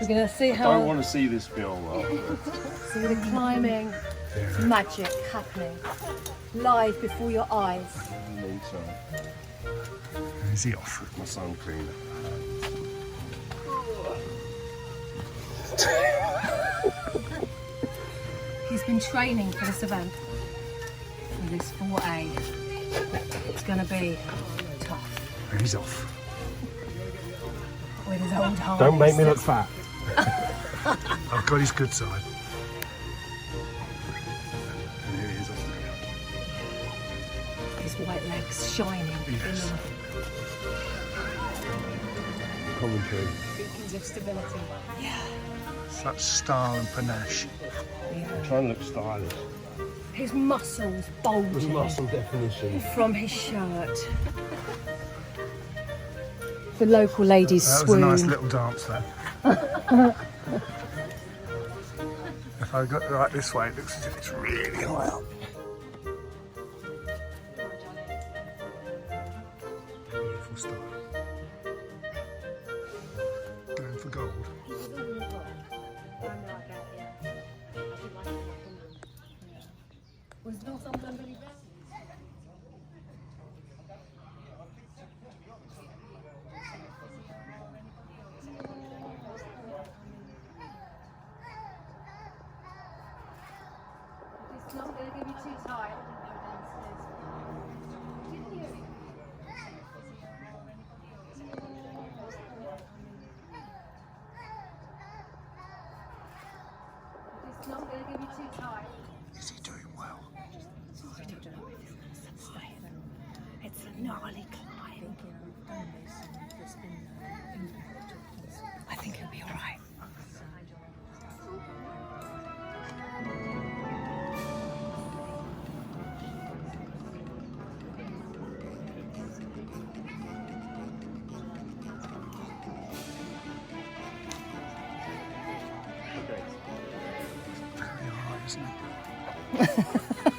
going to see I how... don't want to see this film See the climbing magic happening live before your eyes. in the meantime. Is he off? My sun cleaner. He's been training for this event, for this 4A. It's going to be tough He's off. with his old harness. Don't make me look fat. I've got his good side. And here he is off the His white legs shining. Yes. Commentary. Beacons of stability. Yeah. Such style and panache. I'm trying to look stylish. His muscles bulging Muscle definition. from his shirt. The local ladies That was a swoon. nice little dance there. If I got right this way, it looks as if it's really high up. Beautiful style. Going for gold. Was Northumberland really bad? It's not going to give you too tight. It's not going to give you too tight. Is he doing well? I don't know if it's going to sustain. It's a gnarly climb. I think he'll be all right. Very high, isn't it?